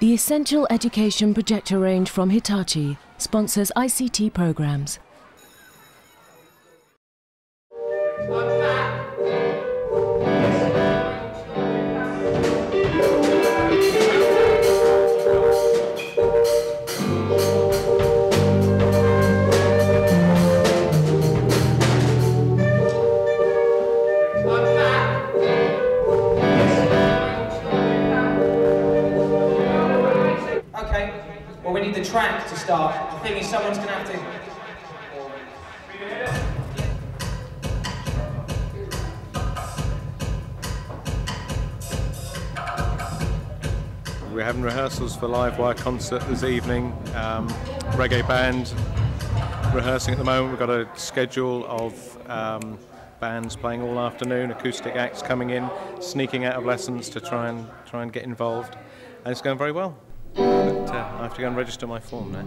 The Essential Education projector range from Hitachi sponsors ICT programs. Well, we need the track to start. The thing is, someone's going to have to... We're having rehearsals for live wire concert this evening. Reggae band rehearsing at the moment. We've got a schedule of bands playing all afternoon, acoustic acts coming in, sneaking out of lessons to try and get involved, and it's going very well. But I have to go and register my form now.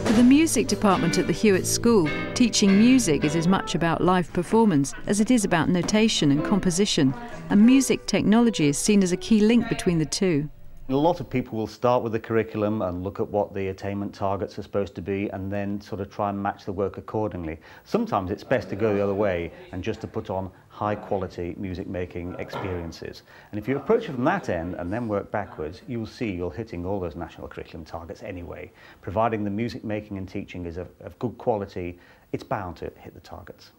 For the music department at the Hewitt School, teaching music is as much about live performance as it is about notation and composition, and music technology is seen as a key link between the two. A lot of people will start with the curriculum and look at what the attainment targets are supposed to be and then sort of try and match the work accordingly. Sometimes it's best to go the other way and just to put on high quality music making experiences. And if you approach it from that end and then work backwards, you'll see you're hitting all those national curriculum targets anyway. Providing the music making and teaching is of good quality, it's bound to hit the targets.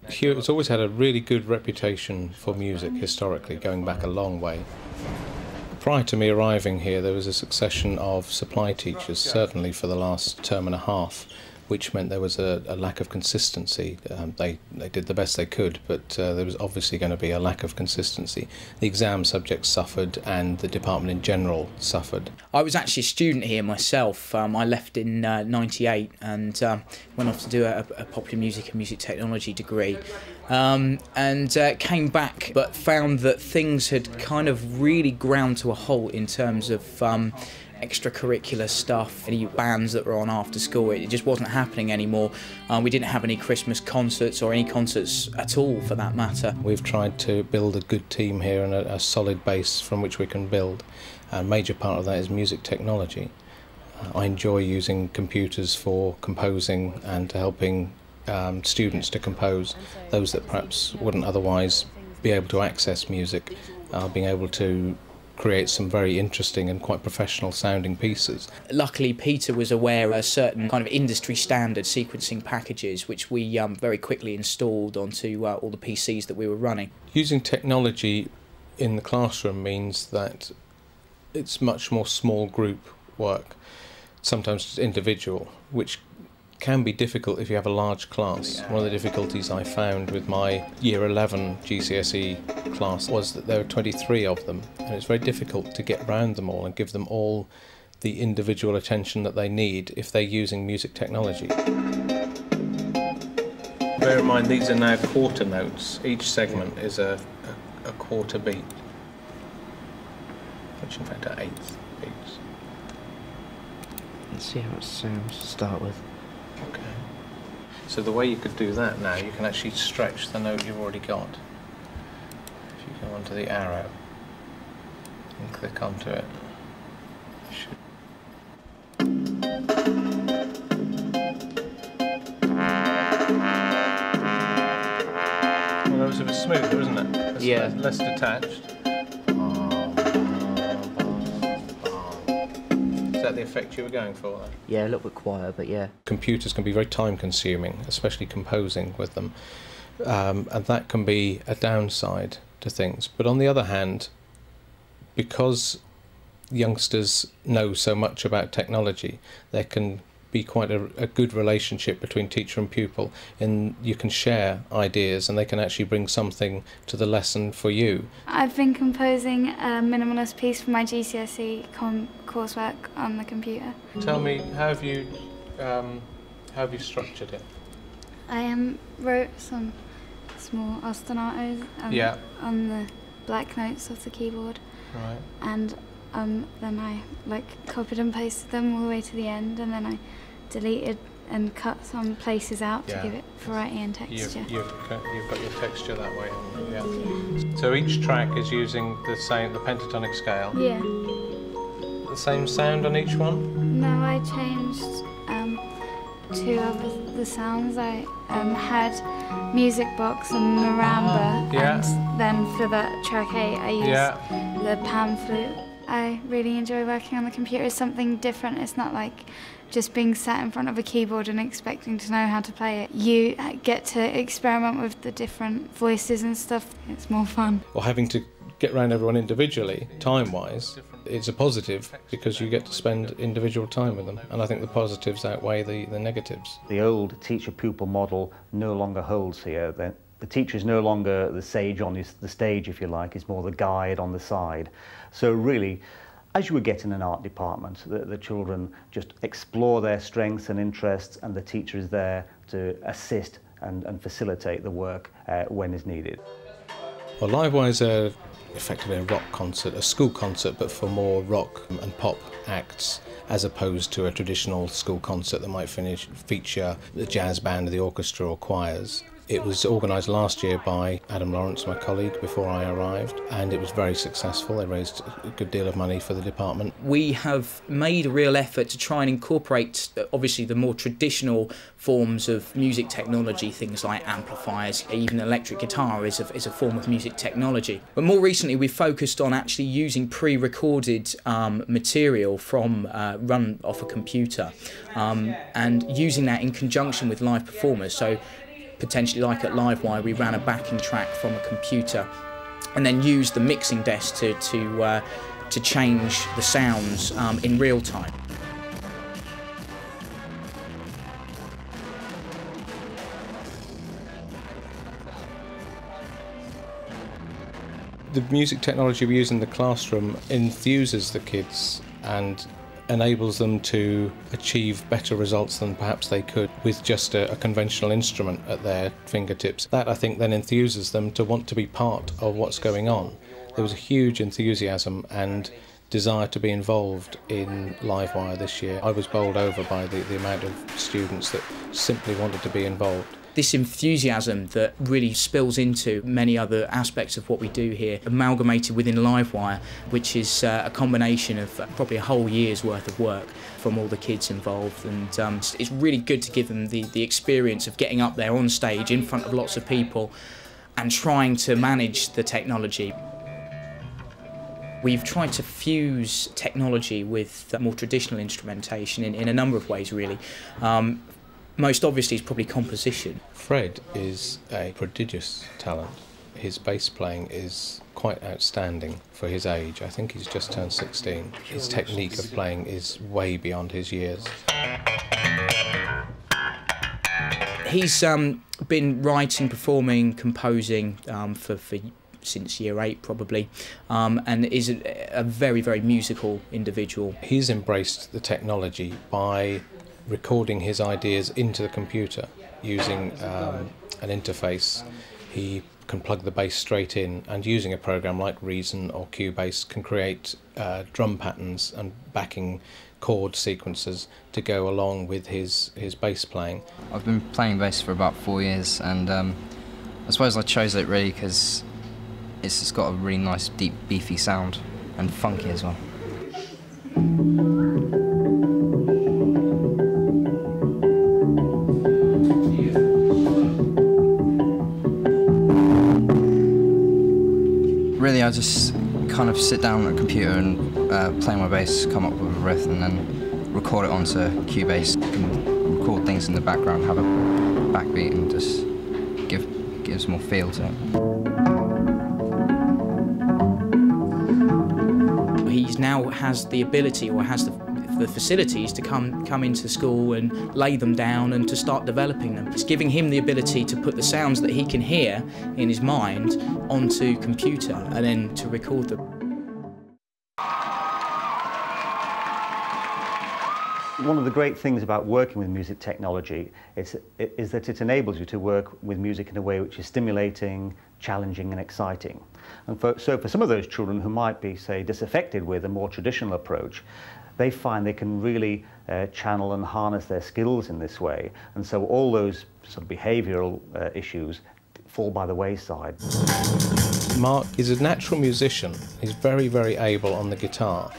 Hewitt's always had a really good reputation for music historically, going back a long way. Prior to me arriving here, there was a succession of supply teachers, certainly for the last term and a half, which meant there was a lack of consistency. They did the best they could, but there was obviously going to be a lack of consistency. The exam subjects suffered and the department in general suffered. I was actually a student here myself. I left in '98 and went off to do a popular music and music technology degree. And came back but found that things had kind of really ground to a halt in terms of extracurricular stuff, any bands that were on after school. It just wasn't happening anymore. We didn't have any Christmas concerts or any concerts at all for that matter. We've tried to build a good team here and a solid base from which we can build. A major part of that is music technology. I enjoy using computers for composing and helping students to compose, those that perhaps wouldn't otherwise be able to access music, being able to create some very interesting and quite professional sounding pieces. Luckily Peter was aware of certain kind of industry standard sequencing packages which we very quickly installed onto all the PCs that we were running. Using technology in the classroom means that it's much more small group work, sometimes individual, which can be difficult if you have a large class. One of the difficulties I found with my Year 11 GCSE class was that there were 23 of them, and it's very difficult to get round them all and give them all the individual attention that they need if they're using music technology. Bear in mind these are now quarter notes. Each segment is a quarter beat, which in fact are eighth beats. Let's see how it sounds to start with. Okay. So the way you could do that now, you can actually stretch the note you've already got. If you go onto the arrow and click onto it, you should. Well, that was a bit smoother, isn't it? Yeah. Less detached. Is that the effect you were going for then? Yeah, a little bit quieter, but yeah. Computers can be very time consuming, especially composing with them, and that can be a downside to things. But on the other hand, because youngsters know so much about technology, there can be quite a good relationship between teacher and pupil, and you can share ideas and they can actually bring something to the lesson for you. I've been composing a minimalist piece for my GCSE coursework on the computer. Tell me, how have you structured it? I wrote some small ostinatos on the black notes of the keyboard. Right. And then I copied and pasted them all the way to the end, and then I deleted and cut some places out to give it variety and texture. You've got your texture that way, haven't you? Yeah. So each track is using the pentatonic scale? Yeah. The same sound on each one? No, I changed two of the sounds. I had music box and marimba, and then for that track 8 I used the pan flute. I really enjoy working on the computer. It's something different. It's not like just being sat in front of a keyboard and expecting to know how to play it. You get to experiment with the different voices and stuff. It's more fun. Or having to get around everyone individually, time-wise, it's a positive because you get to spend individual time with them, and I think the positives outweigh the negatives. The old teacher-pupil model no longer holds here. The teacher is no longer the sage on the stage, if you like. He's more the guide on the side. So really, as you would get in an art department, the children just explore their strengths and interests, and the teacher is there to assist and facilitate the work when is needed. Well, Livewire is effectively a rock concert, a school concert, but for more rock and pop acts, as opposed to a traditional school concert that might feature the jazz band, the orchestra or choirs. It was organised last year by Adam Lawrence, my colleague, before I arrived, and it was very successful. They raised a good deal of money for the department. We have made a real effort to try and incorporate, obviously, the more traditional forms of music technology, things like amplifiers, even electric guitar is a form of music technology. But more recently, we've focused on actually using pre-recorded material from run off a computer and using that in conjunction with live performers. So, potentially, like at Livewire, we ran a backing track from a computer and then used the mixing desk to change the sounds in real time. The music technology we use in the classroom enthuses the kids and enables them to achieve better results than perhaps they could with just a conventional instrument at their fingertips. That, I think, then enthuses them to want to be part of what's going on. There was a huge enthusiasm and desire to be involved in Livewire this year. I was bowled over by the amount of students that simply wanted to be involved. This enthusiasm that really spills into many other aspects of what we do here, amalgamated within Livewire, which is a combination of probably a whole year's worth of work from all the kids involved, and it's really good to give them the experience of getting up there on stage in front of lots of people and trying to manage the technology. We've tried to fuse technology with more traditional instrumentation in a number of ways, really. Most obviously is probably composition. Fred is a prodigious talent. His bass playing is quite outstanding for his age. I think he's just turned 16. His technique of playing is way beyond his years. He's been writing, performing, composing since year 8 probably, and is a very, very musical individual. He's embraced the technology by recording his ideas into the computer using an interface. He can plug the bass straight in, and using a program like Reason or Cubase can create drum patterns and backing chord sequences to go along with his bass playing. I've been playing bass for about 4 years, and I suppose I chose it really because it's just got a really nice, deep, beefy sound, and funky as well. Really, I just kind of sit down at a computer and play my bass, come up with a riff, and then record it onto Cubase. And record things in the background, have a backbeat, and just gives more feel to it. He now has the ability, or has the facilities, to come into school and lay them down and to start developing them. It's giving him the ability to put the sounds that he can hear in his mind onto computer and then to record them. One of the great things about working with music technology is that it enables you to work with music in a way which is stimulating, challenging and exciting. And so for some of those children who might be, say, disaffected with a more traditional approach, they find they can really channel and harness their skills in this way, and so all those sort of behavioural issues fall by the wayside. Mark is a natural musician. He's very, very able on the guitar.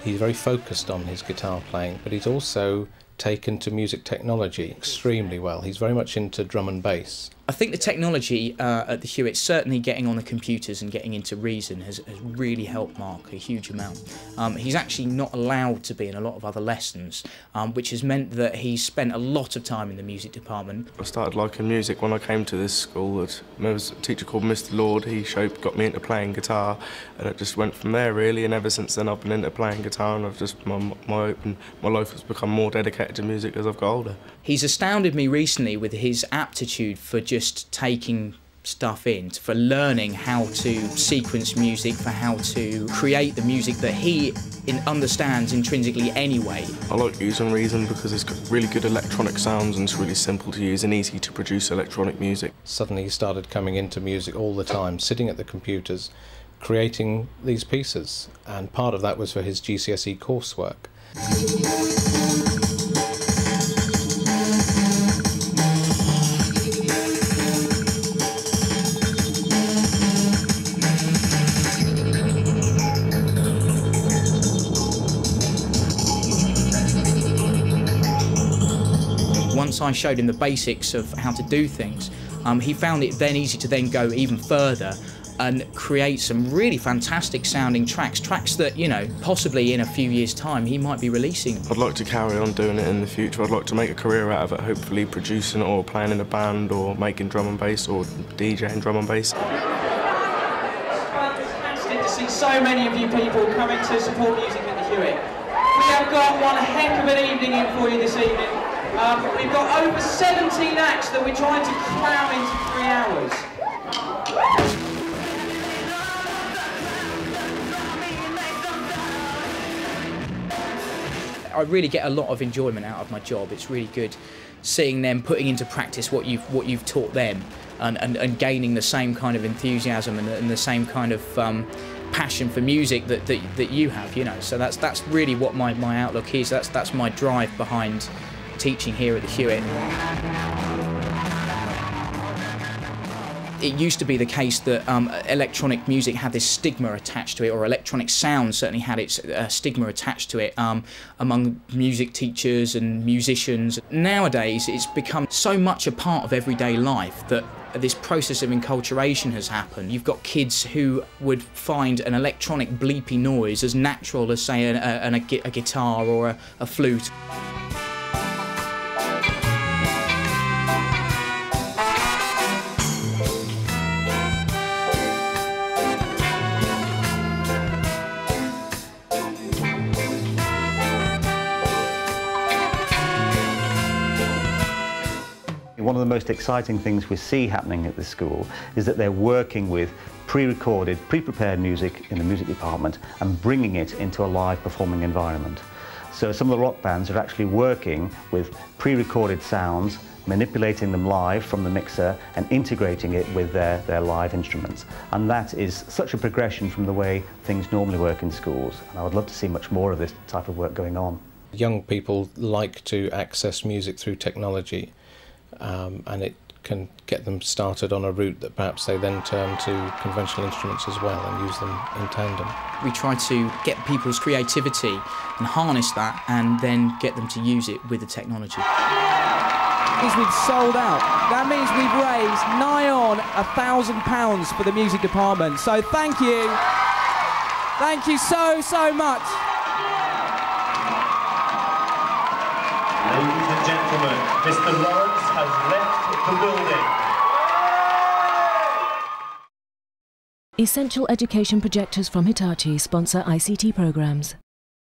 He's very focused on his guitar playing, but he's also taken to music technology extremely well. He's very much into drum and bass. I think the technology at the Hewitt, certainly getting on the computers and getting into Reason, has really helped Mark a huge amount. He's actually not allowed to be in a lot of other lessons, which has meant that he's spent a lot of time in the music department. I started liking music when I came to this school. There was a teacher called Mr. Lord. He got me into playing guitar, and it just went from there really. And ever since then, I've been into playing guitar, and I've just my life has become more dedicated to music as I've got older. He's astounded me recently with his aptitude for just taking stuff in, for learning how to sequence music, for how to create the music that he understands intrinsically anyway. I like using Reason because it's got really good electronic sounds and it's really simple to use and easy to produce electronic music. Suddenly he started coming into music all the time, sitting at the computers, creating these pieces, and part of that was for his GCSE coursework. Once I showed him the basics of how to do things, he found it then easy to then go even further and create some really fantastic sounding tracks that, you know, possibly in a few years' time he might be releasing. I'd like to carry on doing it in the future. I'd like to make a career out of it, hopefully producing or playing in a band or making drum and bass or DJing drum and bass. Fantastic to see so many of you people coming to support music at the Hewitt. We have got one heck of an evening in for you this evening. We've got over 17 acts that we're trying to cram into 3 hours. I really get a lot of enjoyment out of my job. It's really good seeing them putting into practice what you've taught them, and gaining the same kind of enthusiasm and the same kind of passion for music that you have, you know. So that's really what my outlook is. That's my drive behind teaching here at the Hewitt. It used to be the case that electronic music had this stigma attached to it, or electronic sound certainly had its stigma attached to it among music teachers and musicians. Nowadays it's become so much a part of everyday life that this process of enculturation has happened. You've got kids who would find an electronic bleepy noise as natural as, say, a guitar or a flute. One of the most exciting things we see happening at this school is that they're working with pre-recorded, pre-prepared music in the music department and bringing it into a live performing environment. So some of the rock bands are actually working with pre-recorded sounds, manipulating them live from the mixer and integrating it with their live instruments. And that is such a progression from the way things normally work in schools. And I would love to see much more of this type of work going on. Young people like to access music through technology. And it can get them started on a route that perhaps they then turn to conventional instruments as well and use them in tandem. We try to get people's creativity and harness that and then get them to use it with the technology. We've sold out. That means we've raised nigh on £1,000 for the music department. So thank you. Thank you so much. Ladies and gentlemen, Mr. Lawrence has left the building. Essential education projectors from Hitachi sponsor ICT programs.